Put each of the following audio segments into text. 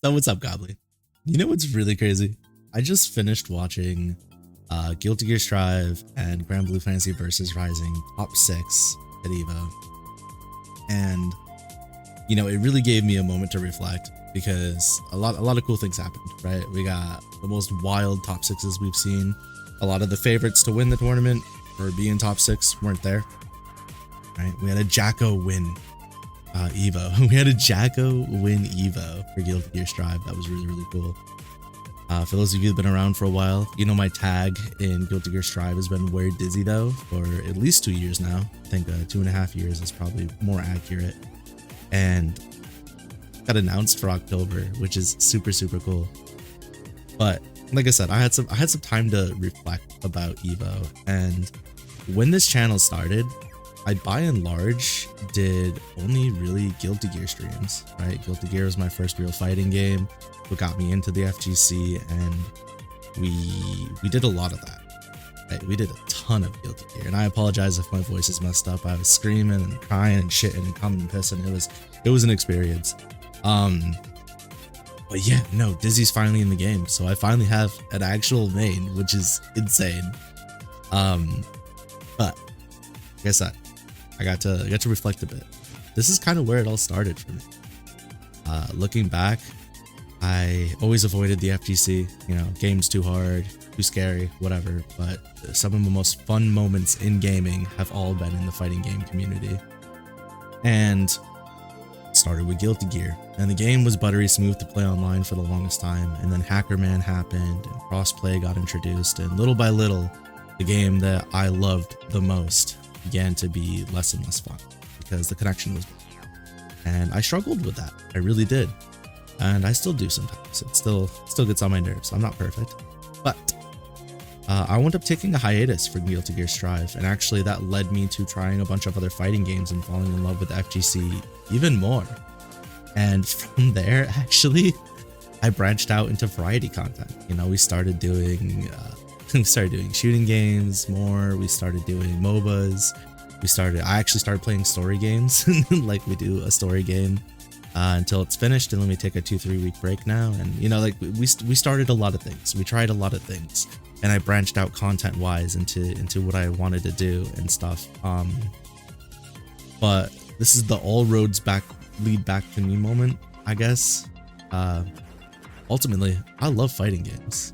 So what's up, Goblin? You know what's really crazy? I just finished watching Guilty Gear Strive and Grand Blue Fantasy Versus Rising top 6 at EVO. And, you know, it really gave me a moment to reflect because a lot of cool things happened, right? We got the most wild top 6s we've seen. A lot of the favorites to win the tournament or be in top 6 weren't there, right? We had a Jacko win EVO. We had a Jacko win EVO for Guilty Gear Strive. That was really, really cool. For those of you who've been around for a while, you know my tag in Guilty Gear Strive has been Where Dizzy though for at least 2 years now. I think 2.5 years is probably more accurate. And got announced for October, which is super, super cool. But like I said, I had some time to reflect about EVO, and when this channel started, I by and large did only really Guilty Gear streams, right? Guilty Gear was my first real fighting game, what got me into the FGC, and we did a lot of that, right? We did a ton of Guilty Gear, and I apologize if my voice is messed up. I was screaming and crying and shitting and coming and pissing. It was an experience. But yeah, no, Dizzy's finally in the game, so I finally have an actual main, which is insane. But like I said, I got to reflect a bit. This is kind of where it all started for me. Looking back, I always avoided the FGC. You know, game's too hard, too scary, whatever. But some of the most fun moments in gaming have all been in the fighting game community. And started with Guilty Gear, and the game was buttery smooth to play online for the longest time, and then HackerMan happened and crossplay got introduced, and little by little the game that I loved the most began to be less and less fun because the connection was bad. And I struggled with that. I really did, and I still do sometimes. It still gets on my nerves. I'm not perfect, but I wound up taking a hiatus for Guilty Gear Strive, and actually that led me to trying a bunch of other fighting games and falling in love with FGC even more. And from there, actually, I branched out into variety content. You know, we started doing shooting games more. We started doing MOBAs. I actually started playing story games, like we do a story game until it's finished, and then we take a 2-3 week break now. And you know, like we started a lot of things. We tried a lot of things. And I branched out content wise into what I wanted to do and stuff. But this is the all roads lead back to me moment, I guess. Ultimately, I love fighting games.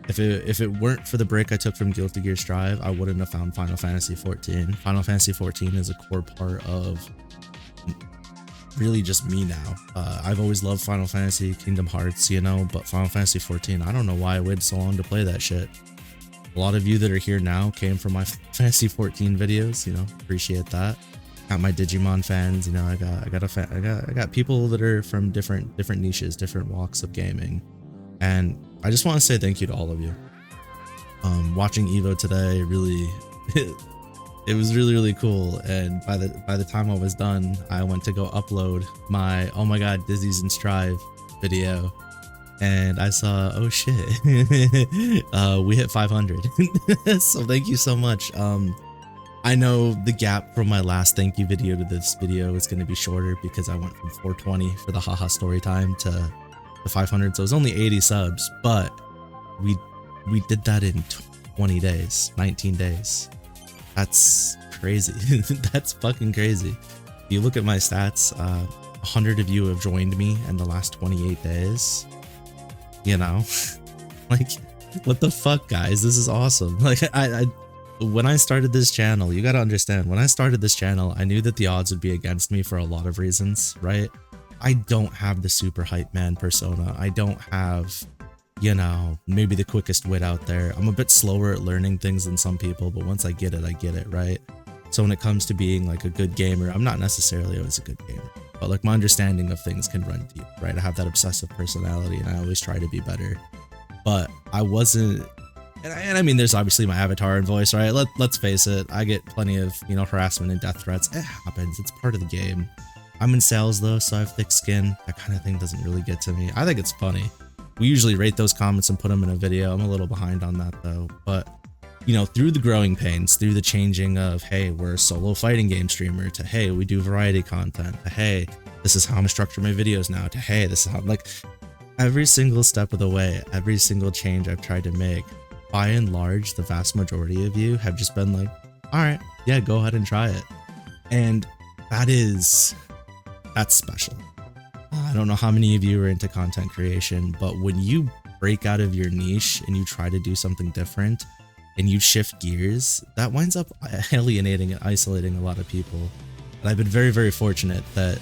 If it weren't for the break I took from Guilty Gear Strive, I wouldn't have found Final Fantasy 14. Final Fantasy 14 is a core part of really just me now. I've always loved Final Fantasy, Kingdom Hearts, you know, but Final Fantasy 14, I don't know why I waited so long to play that shit. A lot of you that are here now came from my Fantasy 14 videos, you know, appreciate that. Got my Digimon fans, you know, I got people that are from different niches, different walks of gaming. And I just want to say thank you to all of you. Watching EVO today really it was really, really cool, and by the time I was done, I went to go upload my "Oh my God, Dizzy's in Strive" video, and I saw, oh shit, we hit 500. So thank you so much. I know the gap from my last thank you video to this video is going to be shorter because I went from 420 for the haha story time to the 500, so it was only 80 subs, but we did that in 20 days, 19 days. That's crazy. That's fucking crazy. If you look at my stats, 100 of you have joined me in the last 28 days. You know, like, what the fuck, guys? This is awesome. Like, when I started this channel, you gotta understand, when I started this channel, I knew that the odds would be against me for a lot of reasons, right? I don't have the super hype man persona. I don't have, you know, maybe the quickest wit out there. I'm a bit slower at learning things than some people, but once I get it, right? So when it comes to being like a good gamer, I'm not necessarily always a good gamer, but like my understanding of things can run deep, right? I have that obsessive personality and I always try to be better, but I wasn't, and I mean, there's obviously my avatar and voice, right? Let's face it, I get plenty of, you know, harassment and death threats. It happens, it's part of the game. I'm in sales though, so I have thick skin. That kind of thing doesn't really get to me. I think it's funny. We usually rate those comments and put them in a video. I'm a little behind on that though. But, you know, through the growing pains, through the changing of, hey, we're a solo fighting game streamer, to, hey, we do variety content, to, hey, this is how I'm gonna structure my videos now, to, hey, this is how, like, every single step of the way, every single change I've tried to make, by and large, the vast majority of you have just been like, all right, yeah, go ahead and try it. And that's special. I don't know how many of you are into content creation, but when you break out of your niche and you try to do something different and you shift gears, that winds up alienating and isolating a lot of people. And I've been very, very fortunate that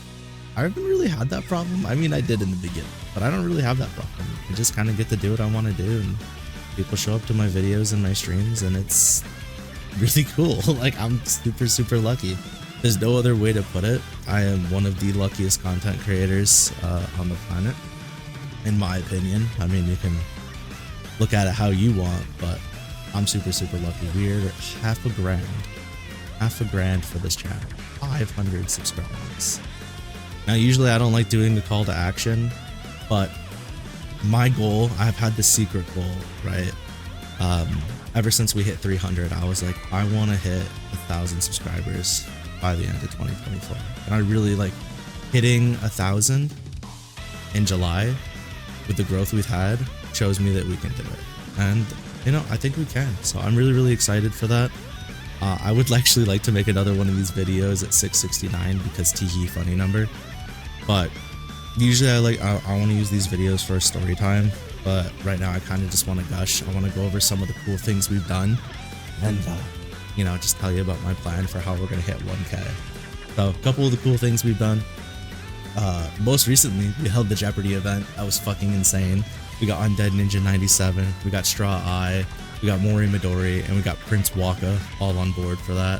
I haven't really had that problem. I mean, I did in the beginning, but I don't really have that problem. I just kind of get to do what I want to do, and people show up to my videos and my streams, and it's really cool. Like, I'm super, super lucky. There's no other way to put it. I am one of the luckiest content creators on the planet, in my opinion. I mean, you can look at it how you want, but I'm super, super lucky. We're half a grand for this channel. 500 subscribers. Now, usually I don't like doing the call to action, but my goal, I've had the secret goal, right? Ever since we hit 300, I was like, I want to hit 1,000 subscribers by the end of 2024. And I really like hitting 1,000 in July with the growth we've had shows me that we can do it. And, you know, I think we can. So I'm really, really excited for that. I would actually like to make another one of these videos at 669 because teehee funny number. But usually I want to use these videos for a story time, but right now I kind of just want to gush. I want to go over some of the cool things we've done and, you know, just tell you about my plan for how we're going to hit 1K. So a couple of the cool things we've done. Most recently, we held the Jeopardy event. That was fucking insane. We got Undead Ninja 97, we got strawAi, we got Mori Midori, and we got Prince Waka all on board for that.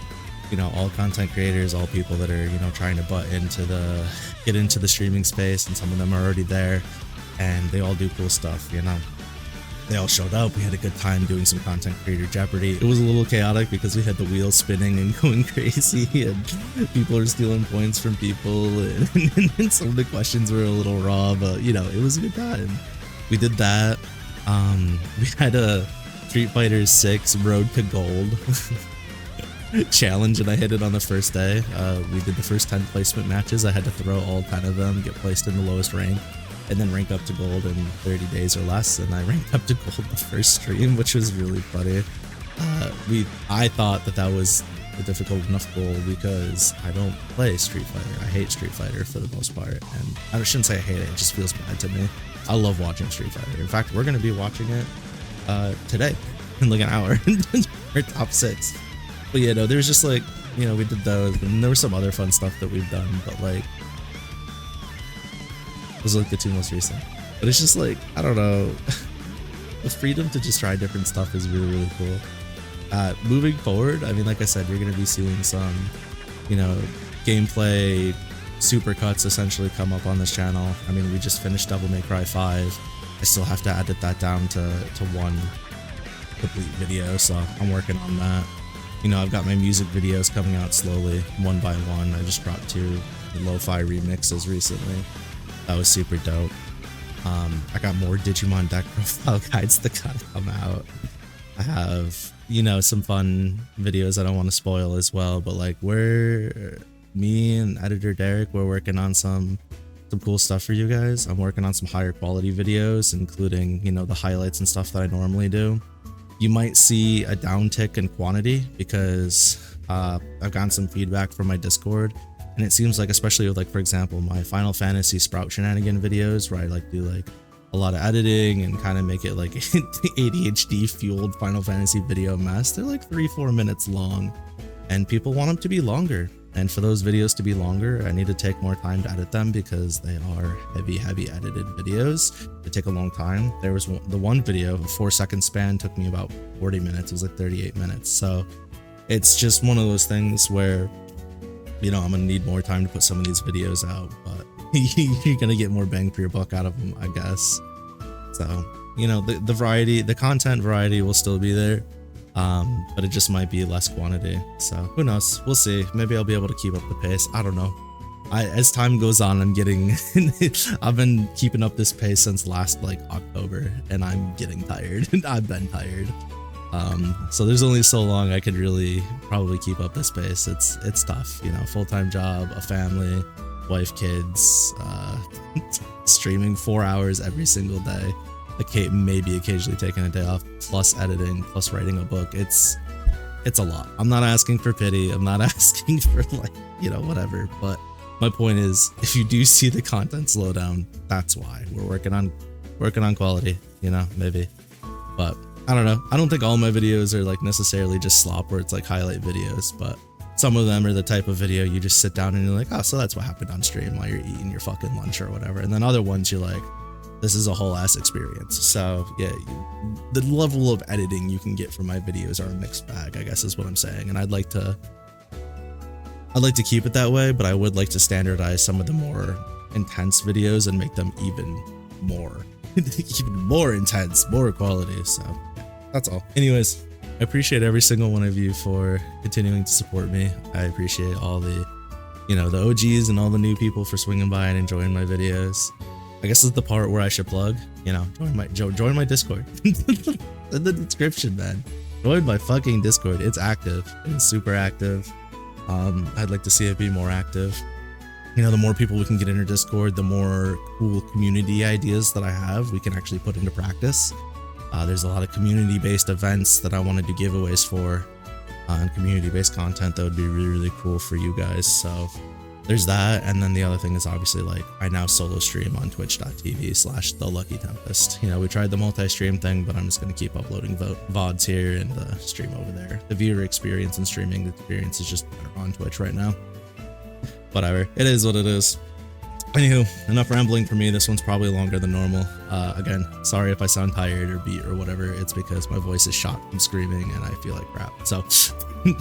You know, all content creators, all people that are, you know, trying to get into the streaming space, and some of them are already there, and they all do cool stuff, you know. They all showed up, we had a good time doing some content creator Jeopardy. It was a little chaotic because we had the wheels spinning and going crazy, and people are stealing points from people, and some of the questions were a little raw, but, you know, it was a good time. We did that. We had a Street Fighter 6 Road to Gold challenge, and I hit it on the first day. We did the first 10 placement matches. I had to throw all 10 of them, get placed in the lowest rank, and then rank up to gold in 30 days or less. And I ranked up to gold the first stream, which was really funny. I thought that was a difficult enough goal because I don't play Street Fighter. I hate Street Fighter for the most part, and I shouldn't say I hate it. It just feels bad to me. I love watching Street Fighter. In fact, we're going to be watching it today in like an hour. Our top 6. But yeah, no, there's just like, you know, we did those, and there was some other fun stuff that we've done, but like, those are like the 2 most recent. But it's just like, I don't know, the freedom to just try different stuff is really, really cool. Moving forward, I mean, like I said, you're going to be seeing some, you know, gameplay supercuts essentially come up on this channel. I mean, we just finished Devil May Cry 5. I still have to edit that down to one complete video, so I'm working on that. You know, I've got my music videos coming out slowly, one by one. I just dropped 2 lo-fi remixes recently. That was super dope. I got more Digimon deck profile guides that gotta come out. I have, you know, some fun videos I don't want to spoil as well, but like me and editor Derek, we're working on some cool stuff for you guys. I'm working on some higher quality videos, including, you know, the highlights and stuff that I normally do. You might see a downtick in quantity because I've gotten some feedback from my Discord, and it seems like, especially with like, for example, my Final Fantasy Sprout shenanigan videos, where I like do like a lot of editing and kind of make it like ADHD fueled Final Fantasy video mess. They're like 3-4 minutes long, and people want them to be longer. And for those videos to be longer, I need to take more time to edit them because they are heavy edited videos. They take a long time. There was the one video, a 4-second span, took me about 40 minutes. It was like 38 minutes. So it's just one of those things where, you know, I'm going to need more time to put some of these videos out, but you're going to get more bang for your buck out of them, I guess. So, you know, the variety, the content variety will still be there. But it just might be less quantity. So who knows? We'll see. Maybe I'll be able to keep up the pace. I don't know. As time goes on, I'm getting, I've been keeping up this pace since last like October, and I'm getting tired. I've been tired. So there's only so long I could really probably keep up this pace. It's tough, you know, full-time job, a family, wife, kids, streaming 4 hours every single day. Maybe occasionally taking a day off, plus editing, plus writing a book. It's a lot. I'm not asking for pity. I'm not asking for like, you know, whatever. But my point is, if you do see the content slow down, that's why. We're working on quality, you know, maybe. But I don't know. I don't think all my videos are like necessarily just slop where it's like highlight videos, but some of them are the type of video you just sit down and you're like, oh, so that's what happened on stream while you're eating your fucking lunch or whatever. And then other ones you're like, this is a whole ass experience. So yeah, the level of editing you can get from my videos are a mixed bag, I guess is what I'm saying. And I'd like to keep it that way, but I would like to standardize some of the more intense videos and make them even more intense, more quality. So that's all. Anyways, I appreciate every single one of you for continuing to support me. I appreciate all the, you know, the OGs and all the new people for swinging by and enjoying my videos. I guess this is the part where I should plug, you know, join my Discord. In the description, man. Join my fucking Discord. It's active. It's super active. I'd like to see it be more active. You know, the more people we can get in our Discord, the more cool community ideas that I have we can actually put into practice. There's a lot of community-based events that I want to do giveaways for, and community-based content that would be really, really cool for you guys. So there's that. And then the other thing is obviously, like, I now solo stream on twitch.tv/theluckytempest. You know, we tried the multi-stream thing, but I'm just going to keep uploading VODs here and stream over there. The viewer experience and streaming experience is just better on Twitch right now. Whatever. It is what it is. Anywho, enough rambling for me. This one's probably longer than normal. Again, sorry if I sound tired or beat or whatever. It's because my voice is shot from screaming and I feel like crap. So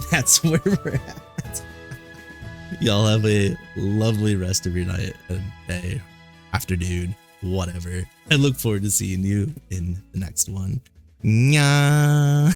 that's where we're at. Y'all have a lovely rest of your night and day, afternoon, whatever. I look forward to seeing you in the next one. Nya.